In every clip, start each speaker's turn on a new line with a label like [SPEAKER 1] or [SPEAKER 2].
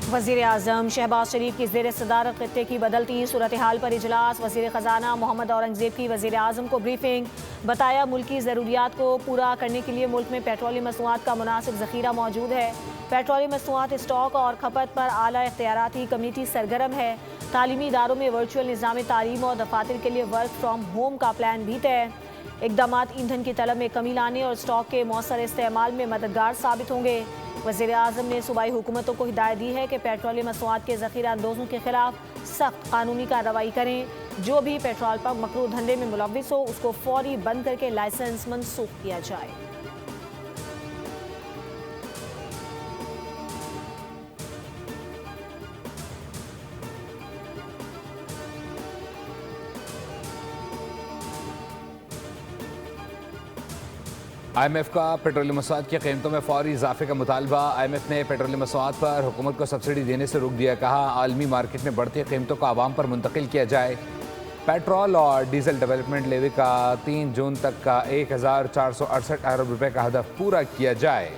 [SPEAKER 1] वज़ीर आज़म शहबाज शरीफ की ज़ेर सदारत खित्ते की बदलती सूरत हाल पर इजलास। वज़ीर ख़जाना मोहम्मद औरंगज़ेब की वज़ीर आज़म को ब्रीफिंग। बताया मुल्की ज़रूरियात को पूरा करने के लिए मुल्क में पेट्रोलियम मसनूआत का मुनासिब ज़ख़ीरा मौजूद है। पेट्रोलियम मसनूआत स्टॉक और खपत पर आला इख्तियाराती कमेटी सरगर्म है। तालीमी इदारों में वर्चुअल निज़ाम तालीम और दफातर के लिए वर्क फ्राम होम का प्लान भी तय। इक़दामात ईंधन की तलब में कमी लाने और स्टॉक के मौसर इस्तेमाल में मददगार साबित होंगे। वज़ीर आज़म ने सूबाई हुकूमतों को हिदायत दी है कि पेट्रोलियम मसनूआत के ज़ख़ीरा अंदोज़ों के खिलाफ सख्त कानूनी कार्रवाई करें। जो भी पेट्रोल पंप मकरूह धंधे में मुलव्विस हो उसको फौरी बंद करके लाइसेंस मनसूख किया जाए।
[SPEAKER 2] IMF का पेट्रोलियम मसनूआत की कीमतों में फौरी इजाफे का मुतालबा। IMF ने पेट्रोलियम मसनूआत पर हुकूमत को सब्सिडी देने से रोक दिया। कहा आलमी मार्केट में बढ़ती कीमतों को आवाम पर मुंतकिल किया जाए। पेट्रोल और डीजल डेवलपमेंट लेवी का 3 जून तक का 1468 अरब रुपए का हदफ पूरा किया जाए।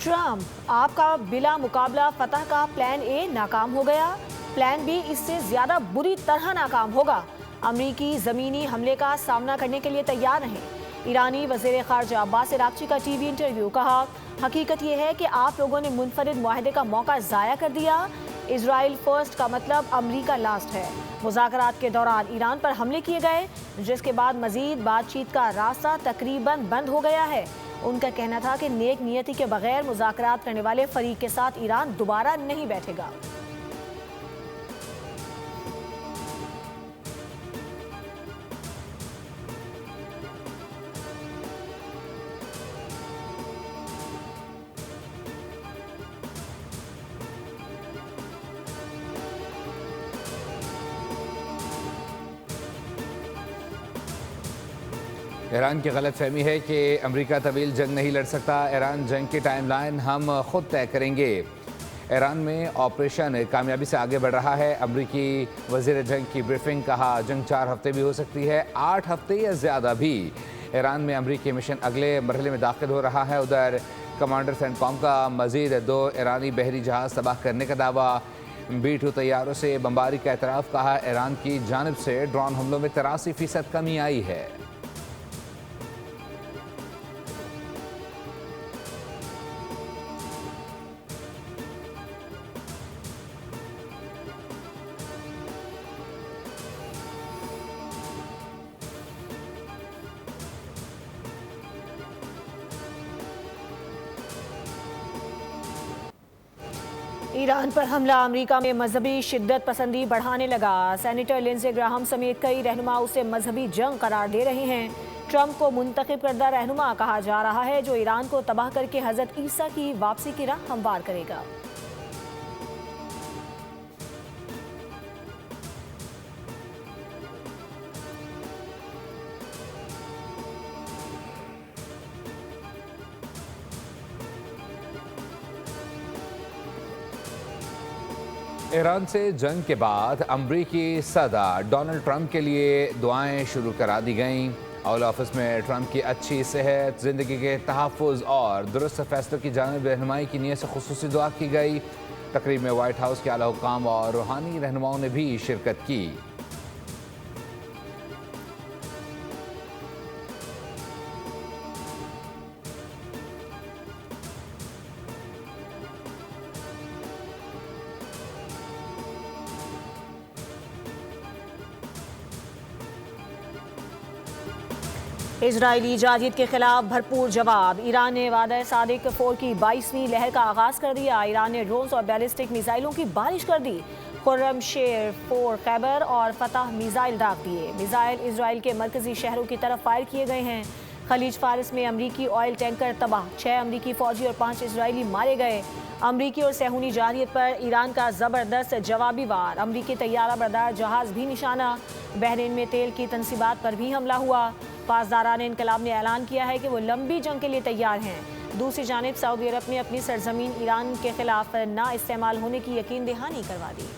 [SPEAKER 1] ट्रंप, आपका बिला मुकाबला फतह का प्लान ए नाकाम हो गया। प्लान बी इससे ज्यादा बुरी तरह नाकाम होगा। अमरीकी जमीनी हमले का सामना करने के लिए तैयार रहें। ईरानी वज़ीर ख़ारजा अब्बास अराग़ची का टीवी इंटरव्यू। कहा हकीकत यह है कि आप लोगों ने मुनफरिद मुआहदे का मौका ज़ाया कर दिया। इजराइल फर्स्ट का मतलब अमरीका लास्ट है। मुज़ाकरात के दौरान ईरान पर हमले किए गए, जिसके बाद मजीद बातचीत का रास्ता तकरीबन बंद हो गया है। उनका कहना था कि नेक नियति के बगैर मुज़ाकरात करने वाले फरीक के साथ ईरान दोबारा नहीं बैठेगा।
[SPEAKER 2] ईरान की गलत फहमी है कि अमरीका तवील जंग नहीं लड़ सकता। ईरान जंग की टाइमलाइन हम खुद तय करेंगे। ईरान में ऑपरेशन कामयाबी से आगे बढ़ रहा है। अमरीकी वज़ीर जंग की ब्रीफिंग। कहा जंग 4 हफ्ते भी हो सकती है, 8 हफ्ते या ज़्यादा भी। ईरान में अमरीकी मिशन अगले मरहले में दाखिल हो रहा है। उधर कमांडर सेंटकॉम का मज़ीद 2 ईरानी बहरी जहाज़ तबाह करने का दावा। B-2 तैयारों से बमबारी का एतराफ़। कहा ईरान की जानिब से ड्रोन हमलों में 83% कमी आई है।
[SPEAKER 1] ईरान पर हमला अमेरिका में मजहबी शिद्दत पसंदी बढ़ाने लगा। सेनेटर लिंडसे ग्राहम समेत कई रहनुमा उसे मजहबी जंग करार दे रहे हैं। ट्रंप को मुंतखब करदा रहनुमा कहा जा रहा है, जो ईरान को तबाह करके हजरत ईसा की वापसी की राह हमवार करेगा।
[SPEAKER 2] ईरान से जंग के बाद अमरीकी सदर डोनाल्ड ट्रंप के लिए दुआएं शुरू करा दी गईं। ओवल ऑफिस में ट्रंप की अच्छी सेहत, जिंदगी के तहफ़्फ़ुज़ और दुरुस्त फैसलों की जानिब रहनुमाई की नीयत से खुसूसी दुआ की गई। तकरीब में वाइट हाउस के आला हुक्काम और रूहानी रहनुमाओं ने भी शिरकत की।
[SPEAKER 1] इजरायली जाजियत के खिलाफ भरपूर जवाब। ईरान ने वादा सादिक 4 की 22वीं लहर का आगाज़ कर दिया। ईरान ने ड्रोन्स और बैलिस्टिक मिसाइलों की बारिश कर दी। खुर्रम शेर 4 खैबर और फतह मिसाइल दाग दिए। मिसाइल इजराइल के मरकजी शहरों की तरफ फायर किए गए हैं। खलीज फारिस में अमरीकी ऑयल टैंकर तबाह, 6 अमरीकी फौजी और 5 इजरायली मारे गए। अमरीकी और सहूनी जारियत पर ईरान का ज़बरदस्त जवाबी वार। अमरीकी तैयारा बरदार जहाज़ भी निशाना। बहरीन में तेल की तनसीबात पर भी हमला हुआ। पासदारान इनकलाब ने ऐलान किया है कि वो लंबी जंग के लिए तैयार हैं। दूसरी जानिब सऊदी अरब ने अपनी सरजमीन ईरान के खिलाफ ना इस्तेमाल होने की यकीन दहानी करवा दी।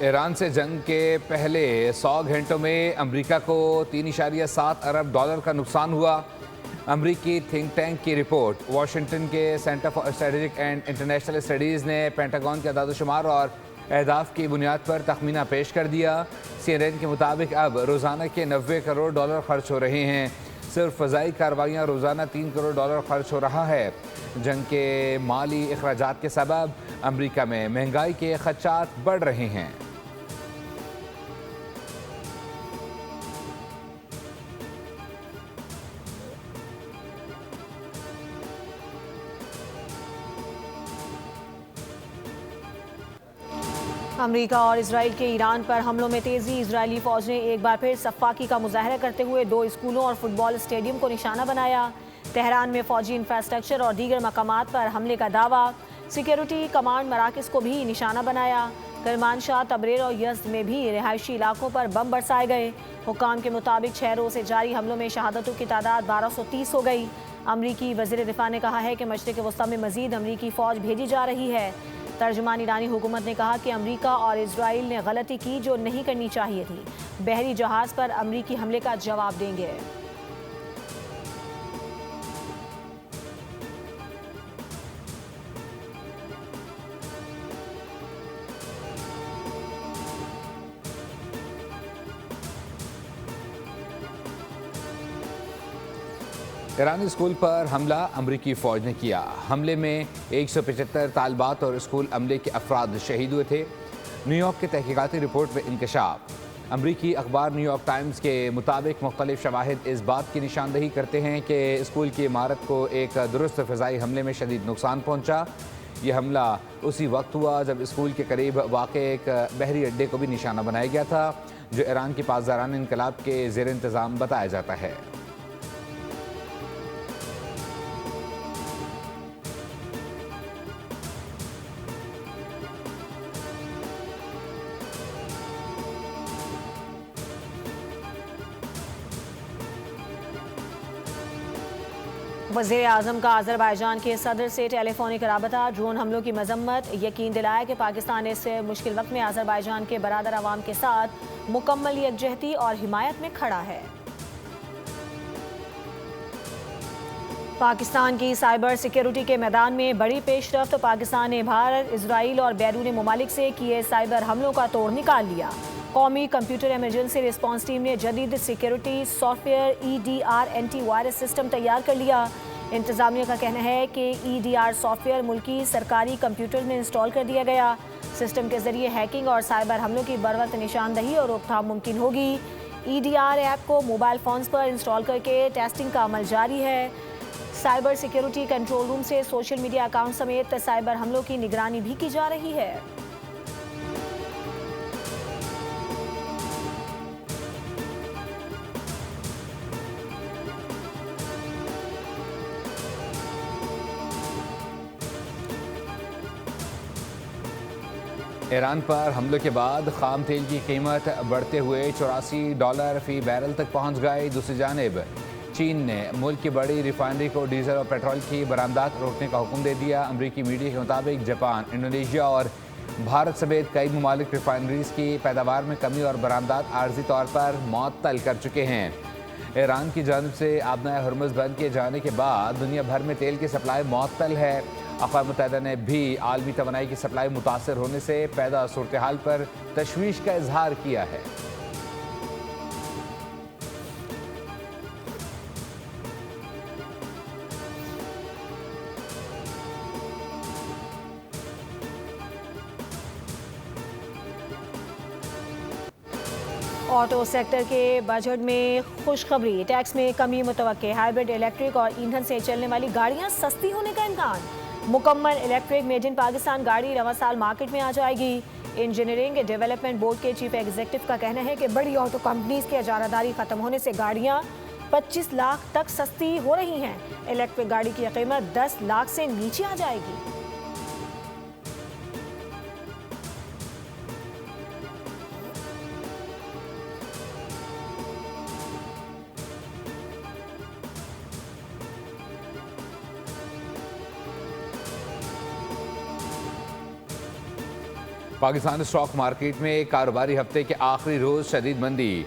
[SPEAKER 2] ईरान से जंग के पहले 100 घंटों में अमेरिका को 3.7 अरब डॉलर का नुकसान हुआ। अमेरिकी थिंक टैंक की रिपोर्ट। वाशिंगटन के centre for strategic and international studies ने पेंटागन के अदाद-ओ-शुमार और अहदाफ की बुनियाद पर तखमीना पेश कर दिया। CNN के मुताबिक अब रोज़ाना के 90 करोड़ डॉलर खर्च हो रहे हैं। सिर्फ फ़ज़ाई कार्रवाइयाँ रोज़ाना 3 करोड़ डॉलर खर्च हो रहा है। जंग के माली अखराजात के सबब अमेरिका में महंगाई के खदशात बढ़ रहे हैं।
[SPEAKER 1] अमेरिका और इसराइल के ईरान पर हमलों में तेजी। इजरायली फौज ने एक बार फिर सफाकी का मुजाहरा करते हुए 2 स्कूलों और फुटबॉल स्टेडियम को निशाना बनाया। तेहरान में फौजी इंफ्रास्ट्रक्चर और दीगर मकामात पर हमले का दावा। सिक्योरिटी कमांड मराकज़ को भी निशाना बनाया। करमानशाह, तबरेर और यज़्द में भी रिहायशी इलाकों पर बम बरसाए गए। हुक्काम के मुताबिक 6 रोज़ से जारी हमलों में शहादतों की तादाद 1230 हो गई। अमरीकी वज़ीर दिफा ने कहा है कि मशरिक़ वस्ता में मज़ीद अमरीकी फ़ौज भेजी जा रही है। तर्जुमान ईरानी हुकूमत ने कहा कि अमेरिका और इजराइल ने गलती की जो नहीं करनी चाहिए थी। बहरी जहाज़ पर अमरीकी हमले का जवाब देंगे।
[SPEAKER 2] ईरानी स्कूल पर हमला अमरीकी फ़ौज ने किया। हमले में 175 तालिबात और स्कूल अमले के अफराद शहीद हुए थे। न्यूयॉर्क के तहकीकाती रिपोर्ट में इंकशाफ। अमरीकी अखबार न्यूयॉर्क टाइम्स के मुताबिक मुख्तलिफ शवाहिद इस बात की निशानदही करते हैं कि स्कूल की इमारत को एक दुरुस्त फ़िज़ाई हमले में शदीद नुकसान पहुँचा। यह हमला उसी वक्त हुआ जब स्कूल के करीब वाक़ एक बहरी अड्डे को भी निशाना बनाया गया था, जो ईरान की पासदाराना इनकलाब के ज़ेर इंतज़ाम बताया जाता है।
[SPEAKER 1] वज़ीर आज़म का अज़रबैजान के सदर से टेलीफोनिक राबता। ड्रोन हमलों की मजम्मत। यकीन दिलाया कि पाकिस्तान इस मुश्किल वक्त में अज़रबैजान के बरादर अवाम के साथ मुकम्मल यकजहती और हिमायत में खड़ा है। पाकिस्तान की साइबर सिक्योरिटी के मैदान में बड़ी पेशरफ्त। पाकिस्तान ने भारत, इसराइल और बैरूनी ममालिक से किए साइबर हमलों का तोड़ निकाल लिया। कौमी कंप्यूटर इमरजेंसी रिस्पांस टीम ने जदीद security software EDR anti virus system तैयार कर लिया। इंतजामिया का कहना है कि EDR सॉफ्टवेयर मुल्की सरकारी कंप्यूटर में इंस्टॉल कर दिया गया। सिस्टम के जरिए हैकिंग और साइबर हमलों की बरवक्त निशानदही और रोकथाम मुमकिन होगी। EDR ऐप को मोबाइल फ़ोन्स पर इंस्टॉल करके टेस्टिंग का अमल जारी है। साइबर सिक्योरिटी कंट्रोल रूम से सोशल मीडिया अकाउंट समेत साइबर हमलों की निगरानी भी की जा रही है।
[SPEAKER 2] ईरान पर हमले के बाद खाम तेल की कीमत बढ़ते हुए $84 फ़ी बैरल तक पहुंच गई। दूसरी जानिब चीन ने मुल्क की बड़ी रिफाइनरी को डीजल और पेट्रोल की बरामदात रोकने का हुक्म दे दिया। अमरीकी मीडिया के मुताबिक जापान, इंडोनेशिया और भारत समेत कई ममालिक रिफाइनरीज की पैदावार में कमी और बरामदात आर्जी तौर पर मुअत्तल कर चुके हैं। ईरान की जानिब से आबना हुर्मुज़ बंद किए जाने के बाद दुनिया भर में तेल की सप्लाई मुअत्तल है। अक़वाम मुत्तहिदा ने भी आलमी तवानाई की सप्लाई मुतासर होने से पैदा सूरत हाल पर तशवीश का इजहार किया है।
[SPEAKER 1] ऑटो सेक्टर के बजट में खुशखबरी। टैक्स में कमी मुतवक्के। हाइब्रिड, इलेक्ट्रिक और ईंधन से चलने वाली गाड़ियां सस्ती होने का इम्कान। मुकम्मल इलेक्ट्रिक मेड इन पाकिस्तान गाड़ी रवा साल मार्केट में आ जाएगी। इंजीनियरिंग डेवलपमेंट बोर्ड के चीफ एग्जीक्यूटिव का कहना है कि बड़ी ऑटो कंपनीज की इजारादारी खत्म होने से गाड़ियां 25 लाख तक सस्ती हो रही हैं। इलेक्ट्रिक गाड़ी की कीमत 10 लाख से नीचे आ जाएगी।
[SPEAKER 2] पाकिस्तान स्टॉक मार्केट में कारोबारी हफ्ते के आखिरी रोज शदीद मंदी।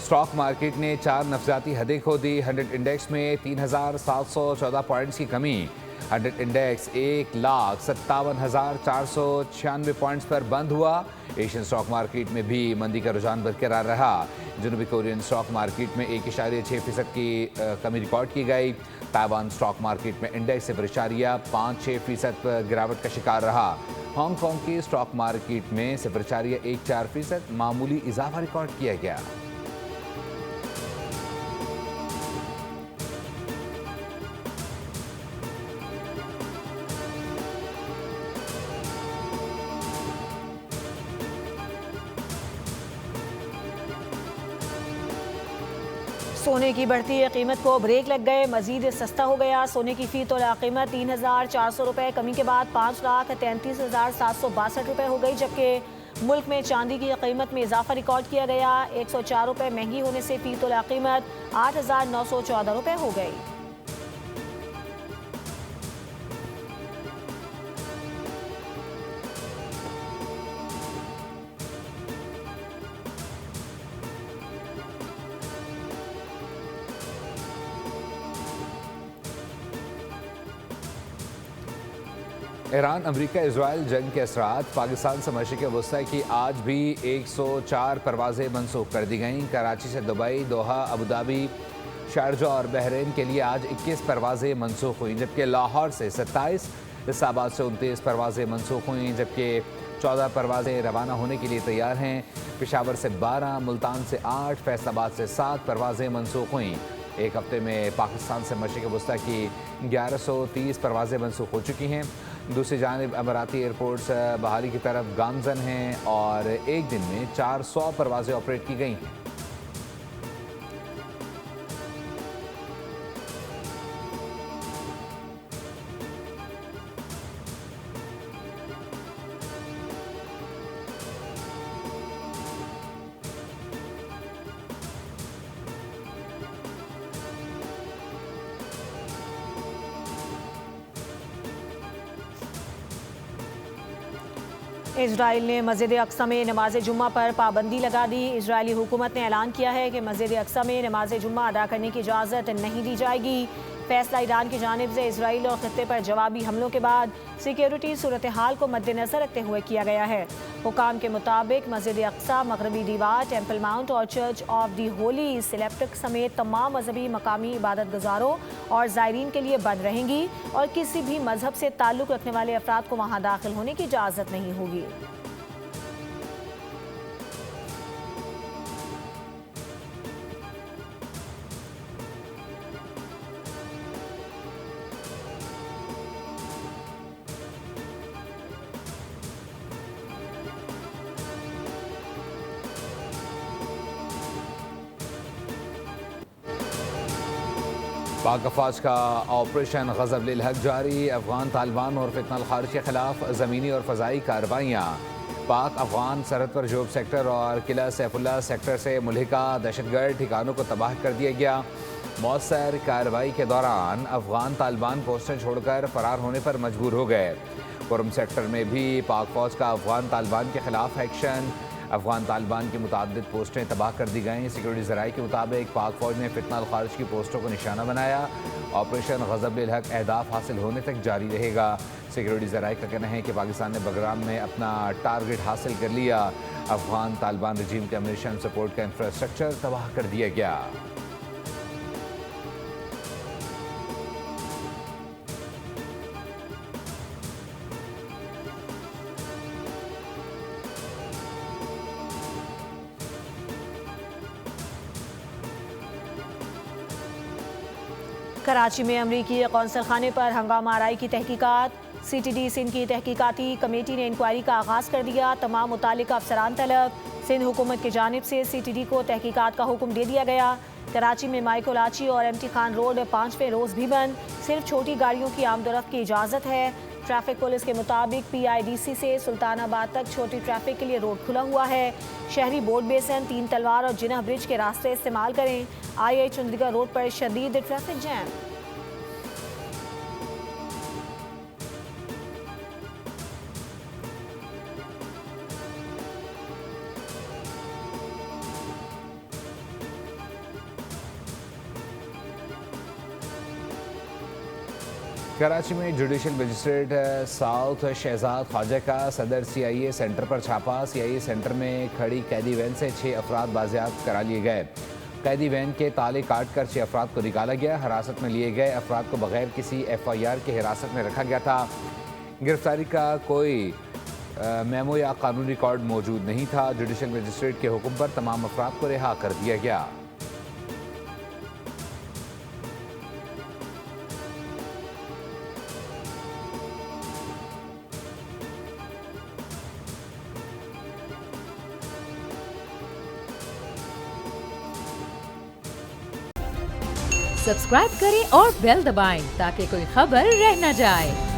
[SPEAKER 2] स्टॉक मार्केट ने 4 नफसियाती हदें खो दी। 100 इंडेक्स में 3,714 पॉइंट्स की कमी। 100 इंडेक्स 1,57,496 पॉइंट्स पर बंद हुआ। एशियन स्टॉक मार्केट में भी मंदी का रुझान बरकरार रहा। जनूबी कोरियन स्टॉक मार्केट में 1.6% की कमी रिकॉर्ड की गई। ताइवान स्टॉक मार्केट में इंडेक्स 0.56% पर गिरावट का शिकार रहा। हांगकांग की स्टॉक मार्केट में 0.14% मामूली इजाफा रिकॉर्ड किया गया।
[SPEAKER 1] सोने की बढ़ती कीमत को ब्रेक लग गए, मजीद सस्ता हो गया। सोने की फी तोला कीमत 3,400 रुपये कमी के बाद 5,33,762 रुपये हो गई, जबकि मुल्क में चांदी की कीमत में इजाफा रिकॉर्ड किया गया। 104 रुपये महंगी होने से फी तोला कीमत 8,914 रुपये हो गई।
[SPEAKER 2] ईरान अमरीका इजराइल जंग के असरात। पाकिस्तान से मशरिक़ वस्ता की आज भी 104 परवाज़ें मनसूख कर दी गईं। कराची से दुबई, दोहा, अबूधाबी, शारजा और बहरीन के लिए आज 21 परवाज़ें मनसूख हुई, जबकि लाहौर से 27, इस्लामाबाद से 29 परवाज़ें मनसूख हुई, जबकि 14 परवाज़ें रवाना होने के लिए तैयार हैं। पेशावर से 12, मुल्तान से 8, फैसलाबाद से 7 परवाज़ें मनसूख हुई। एक हफ्ते में पाकिस्तान से मशरिक़ वस्ता की 1130 परवाज़ें मनसूख हो चुकी हैं। दूसरी जानिब अमाराती एयरपोर्ट्स बहाली की तरफ गामजन हैं और एक दिन में 400 परवाज़ें ऑपरेट की गई हैं।
[SPEAKER 1] इजराइल ने मस्जिद अक्सा में नमाज जुम्मा पर पाबंदी लगा दी। इजरायली हुकूमत ने ऐलान किया है कि मस्जिद अक्सा में नमाज जुम्मा अदा करने की इजाज़त नहीं दी जाएगी। फैसला ईरान की जानिब से इसराइल और खत्ते पर जवाबी हमलों के बाद सिक्योरिटी सूरत हाल को मद्देनजर रखते हुए किया गया है। हुकाम के मुताबिक मस्जिद अक्सा, मगरबी दीवार, टेम्पल माउंट और चर्च ऑफ दी होली सेलेप्टिक समेत तमाम मजहबी मकामी इबादत गुजारों और ज़ायरीन के लिए बंद रहेंगी और किसी भी मजहब से ताल्लुक़ रखने वाले अफराद को वहाँ दाखिल होने की इजाज़त नहीं होगी।
[SPEAKER 2] पाक अफवाज का ऑपरेशन ग़ज़ब लिल हक़ जारी। अफगान तालिबान और फितना खारिज के खिलाफ ज़मीनी और फ़ज़ाई कार्रवाइयाँ। पाक अफगान सरहद पर जोब सेक्टर और किला सैफुल्ला सेक्टर से मुल्हिका दहशतगर्द ठिकानों को तबाह कर दिया गया। मौसर कार्रवाई के दौरान अफगान तालिबान पोस्टें छोड़कर फरार होने पर मजबूर हो गए। कुरम सेक्टर में भी पाक फौज का अफगान तालिबान के खिलाफ एक्शन। अफगान तालिबान की मुताबिक पोस्टें तबाह कर दी गईं। सिक्योरिटी ज़राए के मुताबिक पाक फौज ने फितना खारिज की पोस्टों को निशाना बनाया। ऑपरेशन ग़ज़ब लिल हक़ अहदाफ हासिल होने तक जारी रहेगा। सिक्योरिटी ज़राए का कहना है कि पाकिस्तान ने बगराम में अपना टारगेट हासिल कर लिया। अफगान तालिबान रजीम के अम्यूनिशन सपोर्ट का इंफ्रास्ट्रक्चर तबाह कर दिया गया।
[SPEAKER 1] कराची में अमरीकी कौंसल खाने पर हंगामा आराई की तहकीकात। CTD सिंध की तहकीकाती कमेटी ने इंक्वायरी का आगाज़ कर दिया। तमाम मुतालिका अफसरान तलब। सिंध हुकूमत की जानिब से CTD को तहकीकात का हुक्म दे दिया गया। कराची में माइकोलाची और MT खान रोड 5वें रोज़ भी बंद। सिर्फ छोटी गाड़ियों की आमदोरफ्त की इजाज़त है। ट्रैफिक पुलिस के मुताबिक PIDC से सुल्तानाबाद तक छोटी ट्रैफिक के लिए रोड खुला हुआ है। शहरी बोर्ड बेसन, 3 तलवार और जिन्ना ब्रिज के रास्ते इस्तेमाल करें। IH चंद्रिका रोड पर शदीद ट्रैफिक जैम।
[SPEAKER 2] कराची में judicial magistrate south Shahzad Khwaja का सदर CIA सेंटर पर छापा। CIA सेंटर में खड़ी कैदी वैन से 6 अफराद बाजियाब करा लिए गए। कैदी वैन के ताले काट कर 6 अफराद को निकाला गया। हिरासत में लिए गए अफराद को बगैर किसी FIR के हिरासत में रखा गया था। गिरफ्तारी का कोई मेमो या कानूनी रिकॉर्ड मौजूद नहीं था। जुडिशल मजिस्ट्रेट के हुक्म पर तमाम अफराद को रिहा कर दिया गया।
[SPEAKER 3] सब्सक्राइब करें और बेल दबाएं ताकि कोई खबर रह न जाए।